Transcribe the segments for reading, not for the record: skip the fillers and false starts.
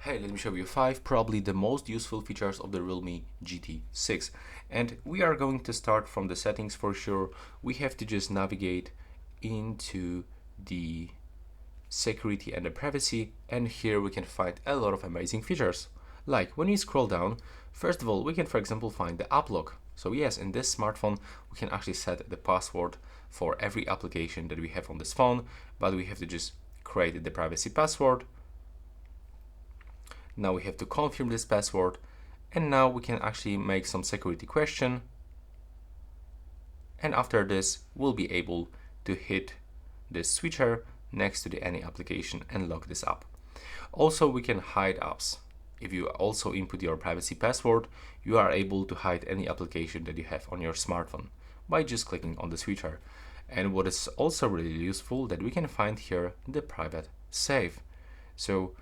Hey, let me show you 5 probably the most useful features of the Realme GT 6. And we are going to start from the settings for sure. We have to just navigate into the security and the privacy, and here we can find a lot of amazing features. Like when you scroll down, first of all, we can for example find the app lock. So yes, in this smartphone, we can actually set the password for every application that we have on this phone, but we have to just create the privacy password. Now we have to confirm this password, and now we can actually make some security question, and after this we'll be able to hit this switcher next to the any application and lock this up. Also, we can hide apps. If you also input your privacy password, you are able to hide any application that you have on your smartphone by just clicking on the switcher. And what is also really useful, that we can find here the private save. So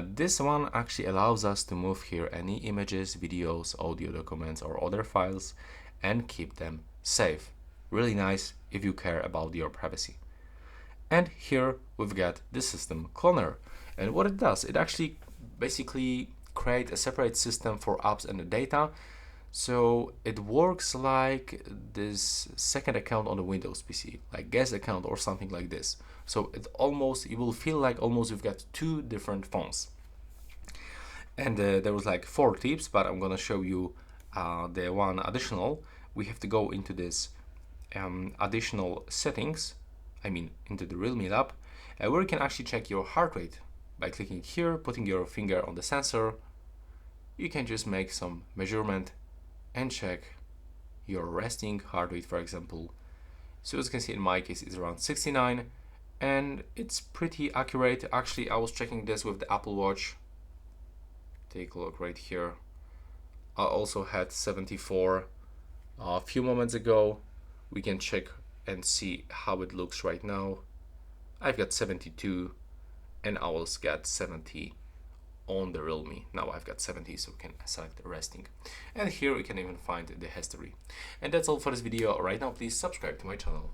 this one actually allows us to move here any images, videos, audio documents or other files and keep them safe. Really nice if you care about your privacy. And here we've got the system cloner, and what it does, it actually basically create a separate system for apps and the data. So it works like this second account on the Windows PC, like guest account or something like this. So you will feel like almost you've got two different phones. And there was like 4 tips, but I'm gonna show you the one additional. We have to go into this additional settings, into the Realme app, where you can actually check your heart rate by clicking here, putting your finger on the sensor. You can just make some measurement and check your resting heart rate, for example. So as you can see, in my case it's around 69 and it's pretty accurate. Actually, I was checking this with the Apple Watch. Take a look right here. I also had 74 a few moments ago. We can check and see how it looks right now. I've got 72 and I also got 70 on the Realme. Now I've got 70, so we can select resting. And here we can even find the history. And that's all for this video. Right now, please subscribe to my channel.